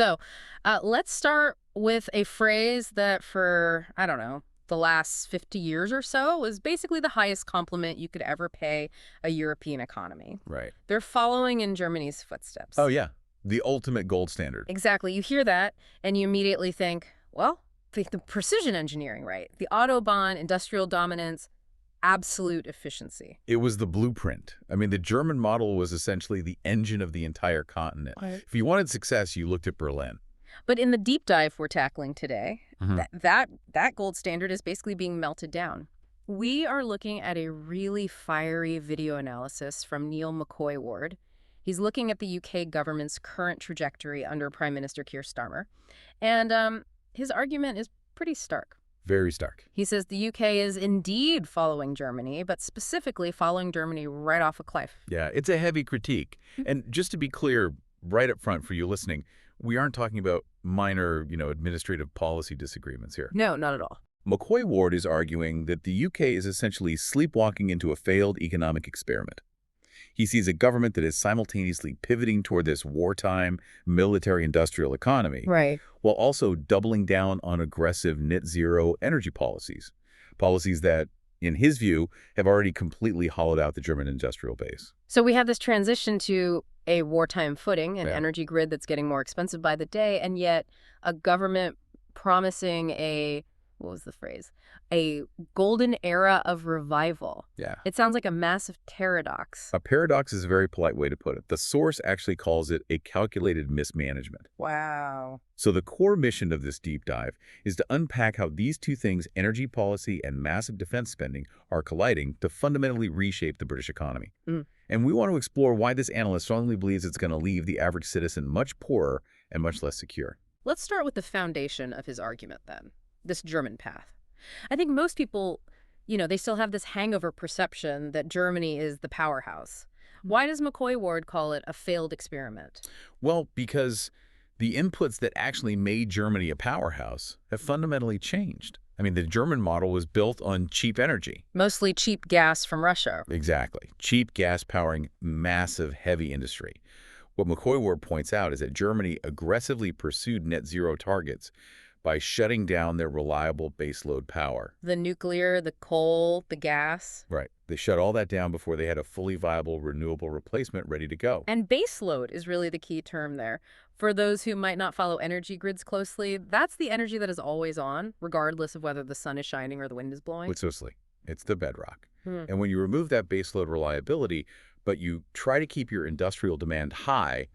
So let's start with a phrase that for, I don't know, the last 50 years or so was basically the highest compliment you could ever pay a European economy. Right. They're following in Germany's Oh, footsteps. yeah. The ultimate gold standard. Exactly. You hear that and you immediately think, well, the precision engineering, right? The Autobahn, industrial dominance, absolute efficiency. It was the blueprint. I mean, the German model was essentially the engine of the entire continent. Right. If you wanted success, you looked at Berlin. But in the deep dive we're tackling today, Mhm. that gold standard is basically being melted down. We are looking at a really fiery video analysis from Neil McCoy-Ward. He's looking at the UK government's current trajectory under Prime Minister Keir Starmer. And his argument is pretty stark. Very stark. He says the UK is indeed following Germany, but specifically following Germany right off a cliff. Yeah, it's a heavy critique. And just to be clear, right up front for you listening, we aren't talking about minor, administrative policy disagreements here. No, not at all. McCoy-Ward is arguing that the UK is essentially sleepwalking into a failed economic experiment. He sees a government that is simultaneously pivoting toward this wartime military-industrial economy, Right. while also doubling down on aggressive net-zero energy policies, policies that, in his view, have already completely hollowed out the German industrial base. So we have this transition to a wartime footing, an Yeah. energy grid that's getting more expensive by the day, and yet a government promising what was the phrase? A golden era of revival. Yeah. It sounds like a massive paradox. A paradox is a very polite way to put it. The source actually calls it a calculated mismanagement. Wow. So the core mission of this deep dive is to unpack how these two things, energy policy and massive defense spending, are colliding to fundamentally reshape the British economy. And we want to explore why this analyst strongly believes it's going to leave the average citizen much poorer and much less secure. Let's start with the foundation of his argument then, this German path. I think most people, they still have this hangover perception that Germany is the powerhouse. Why does McCoy-Ward call it a failed experiment? Well, because the inputs that actually made Germany a powerhouse have fundamentally changed. I mean, the German model was built on cheap energy. Mostly cheap gas from Russia. Exactly. Cheap gas powering massive heavy industry. What McCoy-Ward points out is that Germany aggressively pursued net zero targets by shutting down their reliable baseload power. The nuclear, the coal, the gas. Right. They shut all that down before they had a fully viable renewable replacement ready to go. And baseload is really the key term there. For those who might not follow energy grids closely, that's the energy that is always on, regardless of whether the sun is shining or the wind is blowing. Precisely. It's the bedrock. And when you remove that baseload reliability, but you try to keep your industrial demand high,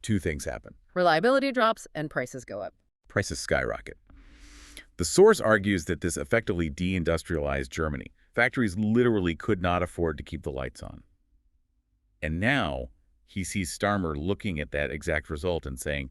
two things happen. Reliability drops and prices go up. Prices skyrocket. The source argues that this effectively deindustrialized Germany. Factories literally could not afford to keep the lights on. And now he sees Starmer looking at that exact result and saying,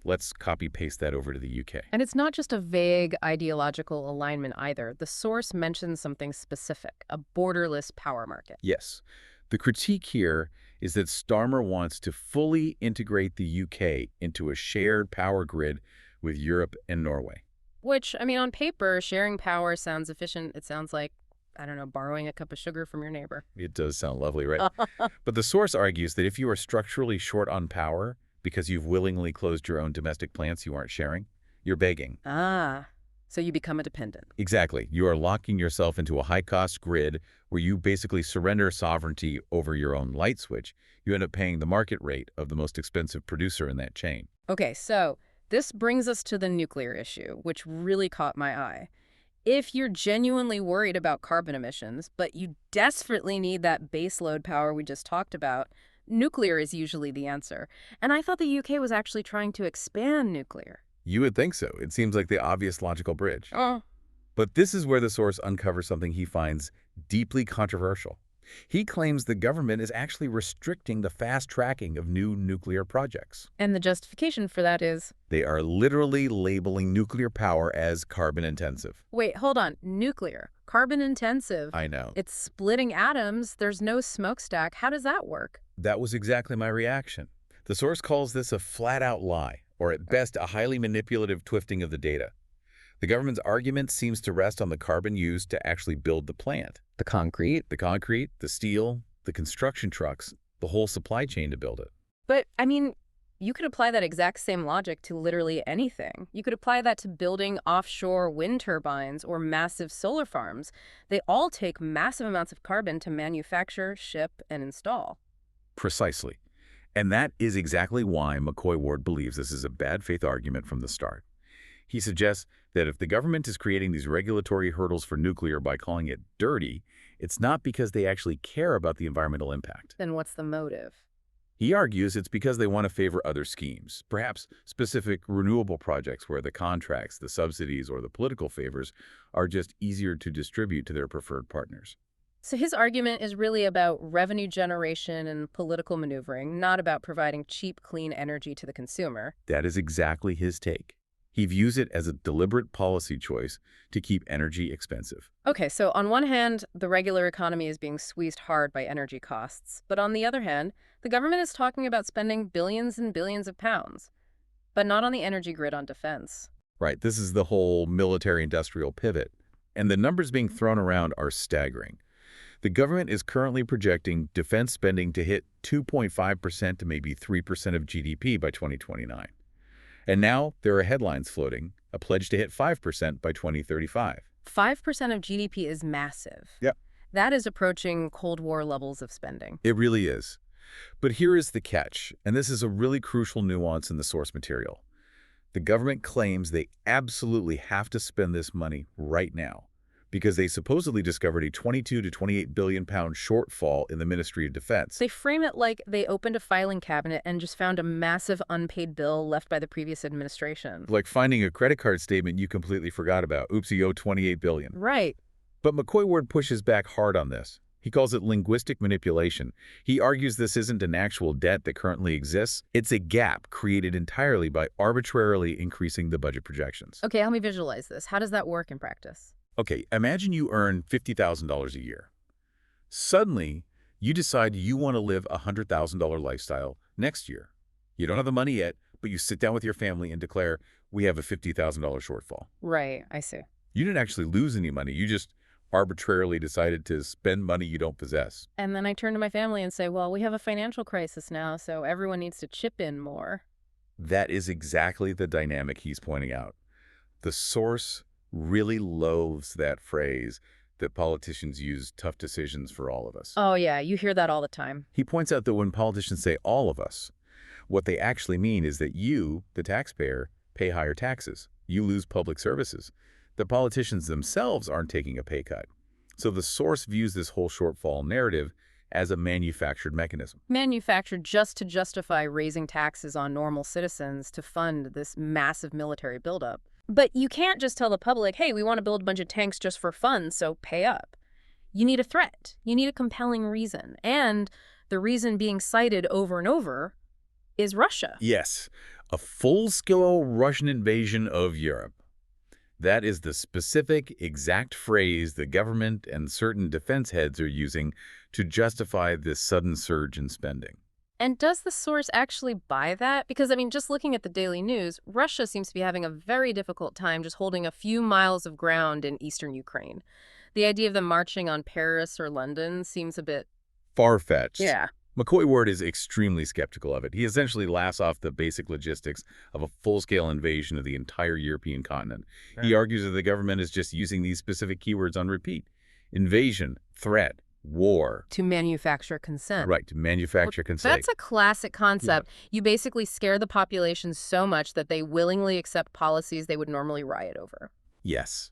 let's copy-paste that over to the UK. And it's not just a vague ideological alignment either. The source mentions something specific, a borderless power market. Yes. The critique here is that Starmer wants to fully integrate the UK into a shared power grid with Europe and Norway. Which, on paper, sharing power sounds efficient. It sounds like, I don't know, borrowing a cup of sugar from your neighbor. It does sound lovely, right? But the source argues that if you are structurally short on power because you've willingly closed your own domestic plants you aren't sharing, you're begging. So you become a dependent. Exactly. You are locking yourself into a high-cost grid where you basically surrender sovereignty over your own light switch. You end up paying the market rate of the most expensive producer in that chain. Okay, so this brings us to the nuclear issue, which really caught my eye. If you're genuinely worried about carbon emissions, but you desperately need that baseload power we just talked about, nuclear is usually the answer. And I thought the UK was actually trying to expand nuclear. You would think so. It seems like the obvious logical bridge. Oh. But this is where the source uncovers something he finds deeply controversial. He claims the government is actually restricting the fast-tracking of new nuclear projects. And the justification for that is? They are literally labeling nuclear power as carbon-intensive. Wait, hold on. Nuclear. Carbon-intensive. I know. It's splitting atoms. There's no smokestack. How does that work? That was exactly my reaction. The source calls this a flat-out lie, or at best a highly manipulative twisting of the data. The government's argument seems to rest on the carbon used to actually build the plant. The concrete. The steel, the construction trucks, the whole supply chain to build it. But, you could apply that exact same logic to literally anything. You could apply that to building offshore wind turbines or massive solar farms. They all take massive amounts of carbon to manufacture, ship, and install. Precisely. And that is exactly why McCoy Ward believes this is a bad faith argument from the start. He suggests that if the government is creating these regulatory hurdles for nuclear by calling it dirty, it's not because they actually care about the environmental impact. Then what's the motive? He argues it's because they want to favor other schemes, perhaps specific renewable projects where the contracts, the subsidies, or the political favors are just easier to distribute to their preferred partners. So his argument is really about revenue generation and political maneuvering, not about providing cheap, clean energy to the consumer. That is exactly his take. He views it as a deliberate policy choice to keep energy expensive. Okay, so on one hand, the regular economy is being squeezed hard by energy costs. But on the other hand, the government is talking about spending billions and billions of pounds, but not on the energy grid on defense. Right, this is the whole military-industrial pivot. And the numbers being thrown around are staggering. The government is currently projecting defense spending to hit 2.5% to maybe 3% of GDP by 2029. And now there are headlines floating, a pledge to hit 5% by 2035. 5% of GDP is massive. Yep. That is approaching Cold War levels of spending. It really is. But here is the catch, and this is a really crucial nuance in the source material. The government claims they absolutely have to spend this money right now because they supposedly discovered a 22 to 28 billion pound shortfall in the Ministry of Defense. They frame it like they opened a filing cabinet and just found a massive unpaid bill left by the previous administration. Like finding a credit card statement you completely forgot about. Oops, you owe 28 billion. Right. But McCoy Ward pushes back hard on this. He calls it linguistic manipulation. He argues this isn't an actual debt that currently exists. It's a gap created entirely by arbitrarily increasing the budget projections. Okay, help me visualize this. How does that work in practice? Okay, imagine you earn $50,000 a year. Suddenly, you decide you want to live a $100,000 lifestyle next year. You don't have the money yet, but you sit down with your family and declare, we have a $50,000 shortfall. Right, I see. You didn't actually lose any money. You just arbitrarily decided to spend money you don't possess. And then I turn to my family and say, well, we have a financial crisis now, so everyone needs to chip in more. That is exactly the dynamic he's pointing out. The source really loathes that phrase that politicians use, tough decisions for all of us. Oh, yeah, you hear that all the time. He points out that when politicians say all of us, what they actually mean is that you, the taxpayer, pay higher taxes. You lose public services. The politicians themselves aren't taking a pay cut. So the source views this whole shortfall narrative as a manufactured mechanism. Manufactured just to justify raising taxes on normal citizens to fund this massive military buildup. But you can't just tell the public, hey, we want to build a bunch of tanks just for fun, so pay up. You need a threat. You need a compelling reason. And the reason being cited over and over is Russia. Yes, a full-scale Russian invasion of Europe. That is the specific, exact phrase the government and certain defense heads are using to justify this sudden surge in spending. And does the source actually buy that? Because, I mean, just looking at the daily news, Russia seems to be having a very difficult time just holding a few miles of ground in eastern Ukraine. The idea of them marching on Paris or London seems a bit far-fetched. Yeah. McCoy Ward is extremely skeptical of it. He essentially laughs off the basic logistics of a full-scale invasion of the entire European continent. Right. He argues that the government is just using these specific keywords on repeat. Invasion, threat, war. To manufacture consent. Right, to manufacture consent. That's a classic concept. Yeah. You basically scare the population so much that they willingly accept policies they would normally riot over. Yes.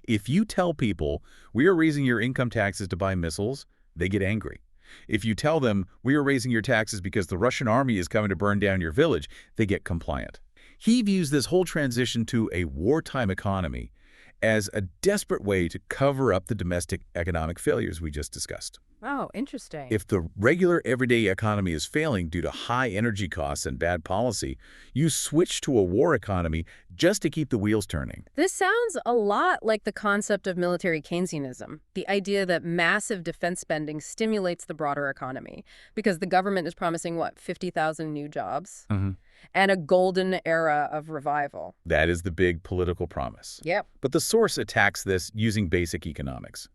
If you tell people, we are raising your income taxes to buy missiles, they get angry. If you tell them, we are raising your taxes because the Russian army is coming to burn down your village, they get compliant. He views this whole transition to a wartime economy as a desperate way to cover up the domestic economic failures we just discussed. Oh, interesting. If the regular everyday economy is failing due to high energy costs and bad policy, you switch to a war economy just to keep the wheels turning. This sounds a lot like the concept of military Keynesianism, the idea that massive defense spending stimulates the broader economy because the government is promising, what, 50,000 new jobs? Mm-hmm. And a golden era of revival. That is the big political promise. Yep. But the source attacks this using basic economics.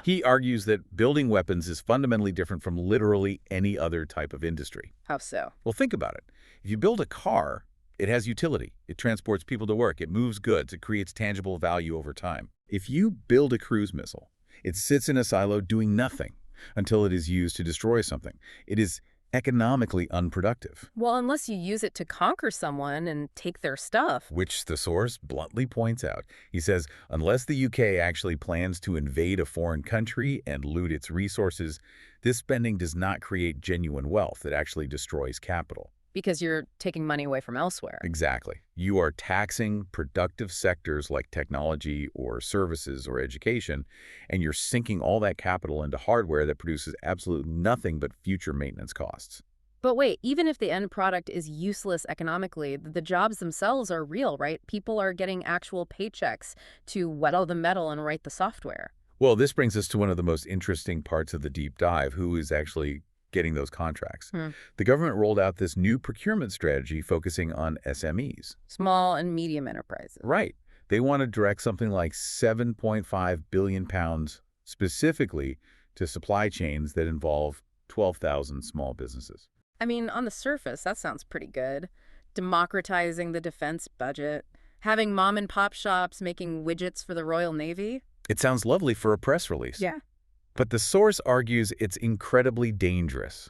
He argues that building weapons is fundamentally different from literally any other type of industry. How so? Well, think about it. If you build a car, it has utility. It transports people to work. It moves goods. It creates tangible value over time. If you build a cruise missile, it sits in a silo doing nothing until it is used to destroy something. It is economically unproductive. Well, unless you use it to conquer someone and take their stuff. Which the source bluntly points out. He says, unless the UK actually plans to invade a foreign country and loot its resources, this spending does not create genuine wealth. It actually destroys capital. Because you're taking money away from elsewhere. Exactly. You are taxing productive sectors like technology or services or education, and you're sinking all that capital into hardware that produces absolutely nothing but future maintenance costs. But wait, even if the end product is useless economically, the jobs themselves are real, right? People are getting actual paychecks to wet the metal and write the software. Well, this brings us to one of the most interesting parts of the deep dive, who is actually getting those contracts. The government rolled out this new procurement strategy focusing on SMEs. Small and medium enterprises. Right. They want to direct something like £7.5 billion specifically to supply chains that involve 12,000 small businesses. I mean, on the surface, that sounds pretty good. Democratizing the defense budget, having mom and pop shops making widgets for the Royal Navy. It sounds lovely for a press release. Yeah. But the source argues it's incredibly dangerous.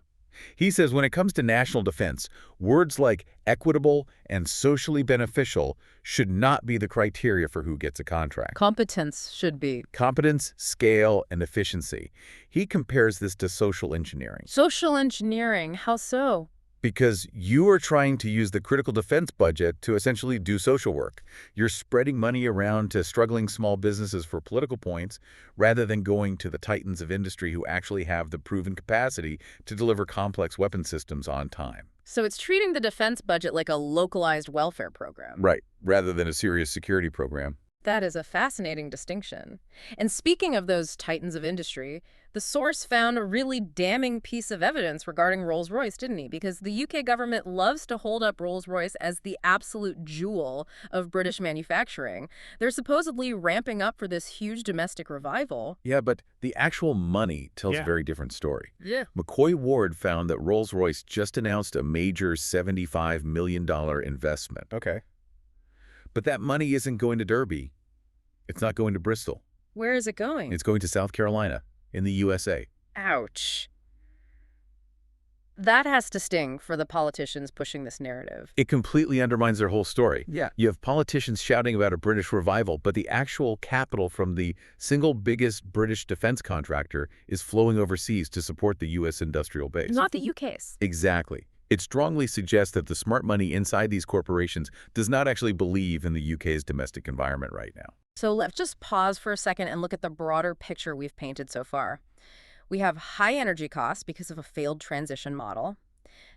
He says when it comes to national defense, words like equitable and socially beneficial should not be the criteria for who gets a contract. Competence should be. Competence, scale, and efficiency. He compares this to social engineering. Social engineering, how so? Because you are trying to use the critical defense budget to essentially do social work. You're spreading money around to struggling small businesses for political points rather than going to the titans of industry who actually have the proven capacity to deliver complex weapon systems on time. So it's treating the defense budget like a localized welfare program. Right, rather than a serious security program. That is a fascinating distinction. And speaking of those titans of industry, the source found a really damning piece of evidence regarding Rolls-Royce, didn't he? Because the UK government loves to hold up Rolls-Royce as the absolute jewel of British manufacturing. They're supposedly ramping up for this huge domestic revival. Yeah, but the actual money tells a very different story. Yeah. McCoy Ward found that Rolls-Royce just announced a major $75 million investment. Okay. But that money isn't going to Derby. It's not going to Bristol. Where is it going? It's going to South Carolina in the USA. Ouch. That has to sting for the politicians pushing this narrative. It completely undermines their whole story. Yeah. You have politicians shouting about a British revival, but the actual capital from the single biggest British defense contractor is flowing overseas to support the U.S. industrial base. Not the UK's. Exactly. It strongly suggests that the smart money inside these corporations does not actually believe in the UK's domestic environment right now. So let's just pause for a second and look at the broader picture we've painted so far. We have high energy costs because of a failed transition model,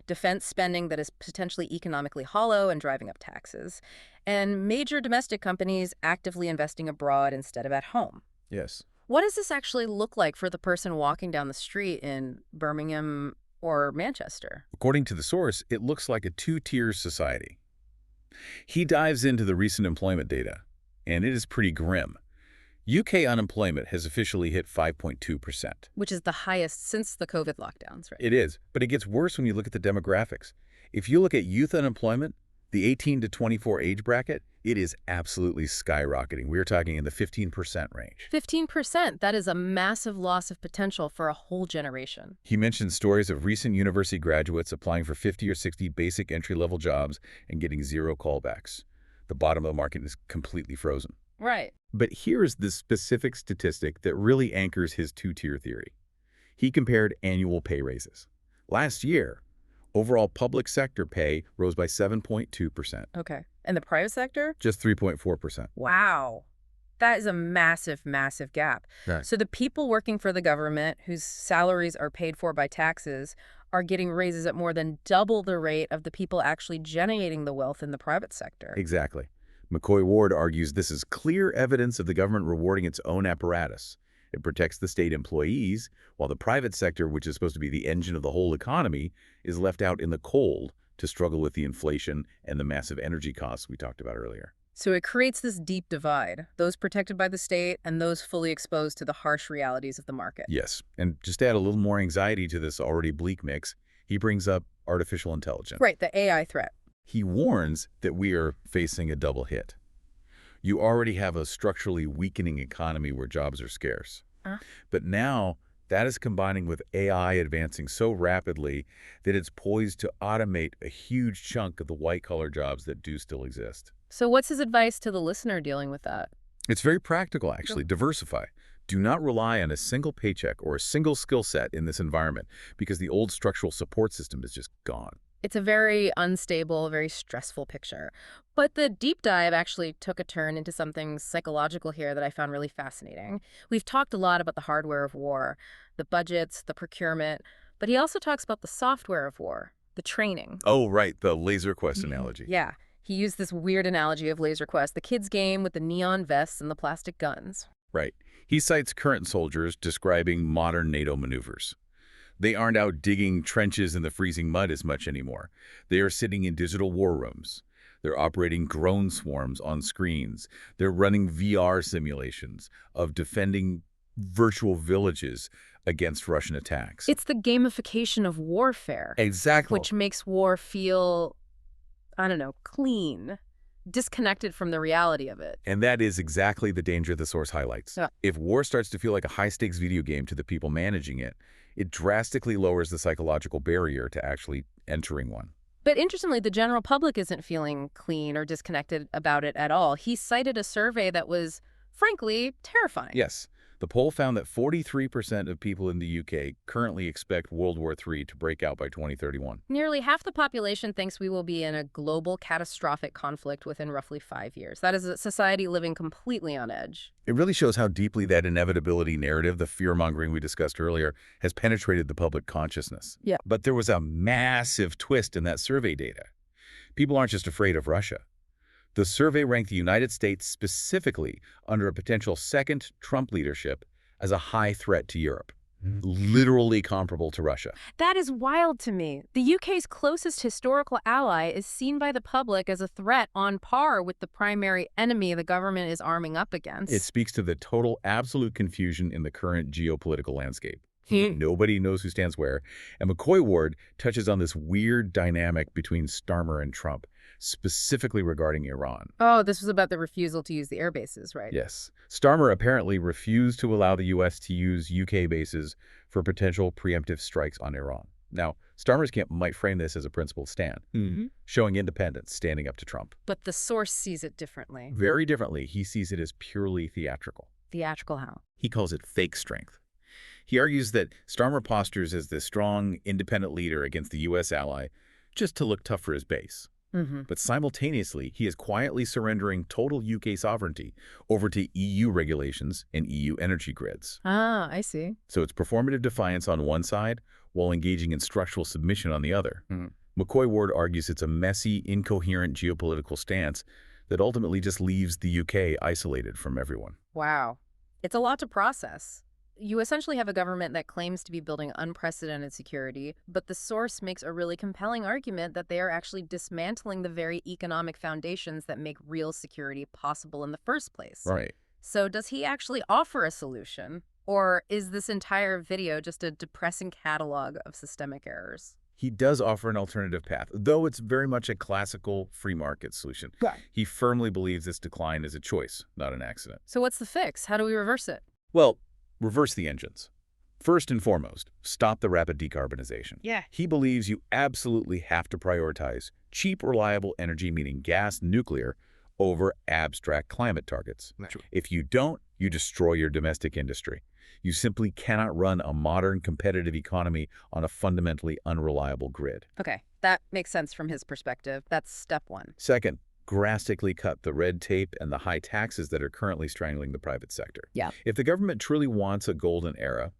defense spending that is potentially economically hollow and driving up taxes, and major domestic companies actively investing abroad instead of at home. Yes. What does this actually look like for the person walking down the street in Birmingham or Manchester? According to the source, it looks like a two-tier society. He dives into the recent employment data, and it is pretty grim. UK unemployment has officially hit 5.2%. Which is the highest since the COVID lockdowns, right? It is, but it gets worse when you look at the demographics. If you look at youth unemployment, the 18 to 24 age bracket, it is absolutely skyrocketing. We're talking in the 15% range. 15%, that is a massive loss of potential for a whole generation. He mentioned stories of recent university graduates applying for 50 or 60 basic entry-level jobs and getting zero callbacks. The bottom of the market is completely frozen. Right. But here's the specific statistic that really anchors his two-tier theory. He compared annual pay raises. Last year, overall public sector pay rose by 7.2%. Okay. And the private sector? Just 3.4%. Wow. That is a massive, massive gap. Right. So the people working for the government, whose salaries are paid for by taxes, are getting raises at more than double the rate of the people actually generating the wealth in the private sector. Exactly. McCoy Ward argues this is clear evidence of the government rewarding its own apparatus. It protects the state employees, while the private sector, which is supposed to be the engine of the whole economy, is left out in the cold to struggle with the inflation and the massive energy costs we talked about earlier. So it creates this deep divide, those protected by the state and those fully exposed to the harsh realities of the market. Yes, and just to add a little more anxiety to this already bleak mix, he brings up artificial intelligence. Right, the AI threat. He warns that we are facing a double hit. You already have a structurally weakening economy where jobs are scarce. But now that is combining with AI advancing so rapidly that it's poised to automate a huge chunk of the white-collar jobs that do still exist. So what's his advice to the listener dealing with that? It's very practical, actually. Diversify. Do not rely on a single paycheck or a single skill set in this environment because the old structural support system is just gone. It's a very unstable, very stressful picture. But the deep dive actually took a turn into something psychological here that I found really fascinating. We've talked a lot about the hardware of war, the budgets, the procurement, but he also talks about the software of war, the training. Oh, right, the Laser Quest analogy. Yeah, he used this weird analogy of Laser Quest, the kids' game with the neon vests and the plastic guns. Right. He cites current soldiers describing modern NATO maneuvers. They aren't out digging trenches in the freezing mud as much anymore. They are sitting in digital war rooms. They're operating drone swarms on screens. They're running VR simulations of defending virtual villages against Russian attacks. It's the gamification of warfare. Exactly. Which makes war feel, I don't know, clean, disconnected from the reality of it. And that is exactly the danger the source highlights. Yeah. If war starts to feel like a high-stakes video game to the people managing it, it drastically lowers the psychological barrier to actually entering one. But interestingly, the general public isn't feeling clean or disconnected about it at all. He cited a survey that was, frankly, terrifying. Yes. The poll found that 43% of people in the UK currently expect World War III to break out by 2031. Nearly half the population thinks we will be in a global catastrophic conflict within roughly 5 years. That is a society living completely on edge. It really shows how deeply that inevitability narrative, the fear-mongering we discussed earlier, has penetrated the public consciousness. Yeah. But there was a massive twist in that survey data. People aren't just afraid of Russia. The survey ranked the United States specifically under a potential second Trump leadership as a high threat to Europe, literally comparable to Russia. That is wild to me. The UK's closest historical ally is seen by the public as a threat on par with the primary enemy the government is arming up against. It speaks to the total absolute confusion in the current geopolitical landscape. Nobody knows who stands where. And McCoy-Ward touches on this weird dynamic between Starmer and Trump, specifically regarding Iran. Oh, this was about the refusal to use the air bases, right? Yes. Starmer apparently refused to allow the U.S. to use UK bases for potential preemptive strikes on Iran. Now, Starmer's camp might frame this as a principled stand, showing independence, standing up to Trump. But the source sees it differently. Very differently, he sees it as purely theatrical. Theatrical how? He calls it fake strength. He argues that Starmer postures as the strong, independent leader against the U.S. ally just to look tough for his base. But simultaneously, he is quietly surrendering total UK sovereignty over to EU regulations and EU energy grids. Ah, I see. So it's performative defiance on one side while engaging in structural submission on the other. McCoy-Ward argues it's a messy, incoherent geopolitical stance that ultimately just leaves the UK isolated from everyone. Wow. It's a lot to process. You essentially have a government that claims to be building unprecedented security, but the source makes a really compelling argument that they are actually dismantling the very economic foundations that make real security possible in the first place. Right. So does he actually offer a solution? Or is this entire video just a depressing catalog of systemic errors? He does offer an alternative path, though it's very much a classical free market solution. Right. He firmly believes this decline is a choice, not an accident. So what's the fix? How do we reverse it? Well, reverse the engines. First and foremost, stop the rapid decarbonization. Yeah. He believes you absolutely have to prioritize cheap, reliable energy, meaning gas, nuclear, over abstract climate targets. Right. If you don't, you destroy your domestic industry. You simply cannot run a modern, competitive economy on a fundamentally unreliable grid. Okay, that makes sense from his perspective. That's step one. Second, drastically cut the red tape and the high taxes that are currently strangling the private sector. Yeah. If the government truly wants a golden era,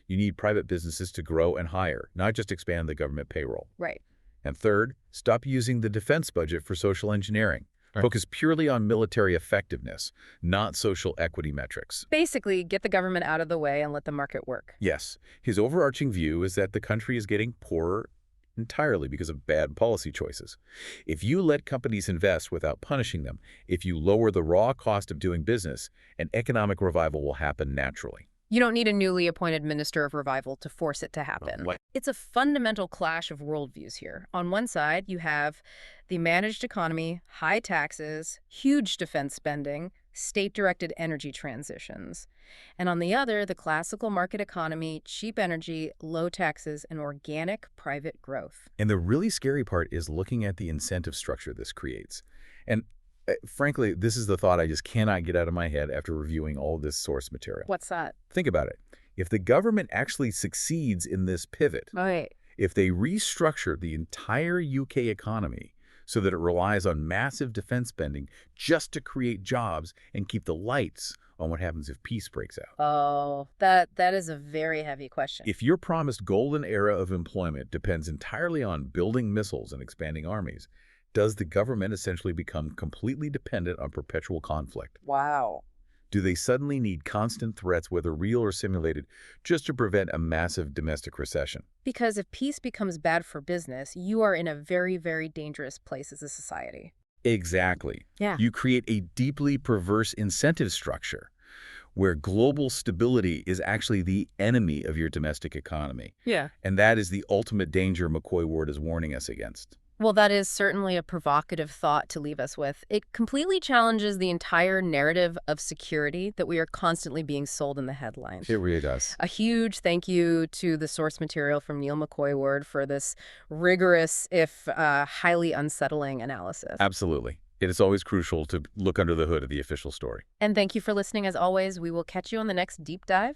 you need private businesses to grow and hire, not just expand the government payroll. Right. And third, stop using the defense budget for social engineering. Right. Focus purely on military effectiveness, not social equity metrics. Basically, get the government out of the way and let the market work. Yes, his overarching view is that the country is getting poorer entirely because of bad policy choices. If you let companies invest without punishing them, if you lower the raw cost of doing business, an economic revival will happen naturally. You don't need a newly appointed Minister of Revival to force it to happen. It's a fundamental clash of worldviews here. On one side, you have the managed economy, high taxes, huge defense spending, state-directed energy transitions. And on the other, the classical market economy, cheap energy, low taxes, and organic private growth. And the really scary part is looking at the incentive structure this creates. And frankly, this is the thought I just cannot get out of my head after reviewing all this source material. What's that? Think about it. If the government actually succeeds in this pivot, Right. if they restructure the entire UK economy so that it relies on massive defense spending just to create jobs and keep the lights on what happens if peace breaks out. Oh, that is a very heavy question. If your promised golden era of employment depends entirely on building missiles and expanding armies, does the government essentially become completely dependent on perpetual conflict? Wow. Do they suddenly need constant threats, whether real or simulated, just to prevent a massive domestic recession? Because if peace becomes bad for business, you are in a very, very dangerous place as a society. Exactly. Yeah. You create a deeply perverse incentive structure where global stability is actually the enemy of your domestic economy. Yeah. And that is the ultimate danger McCoy Ward is warning us against. Well, that is certainly a provocative thought to leave us with. It completely challenges the entire narrative of security that we are constantly being sold in the headlines. It really does. A huge thank you to the source material from Neil McCoy Ward for this rigorous, if highly unsettling analysis. Absolutely. It is always crucial to look under the hood of the official story. And thank you for listening as always. We will catch you on the next deep dive.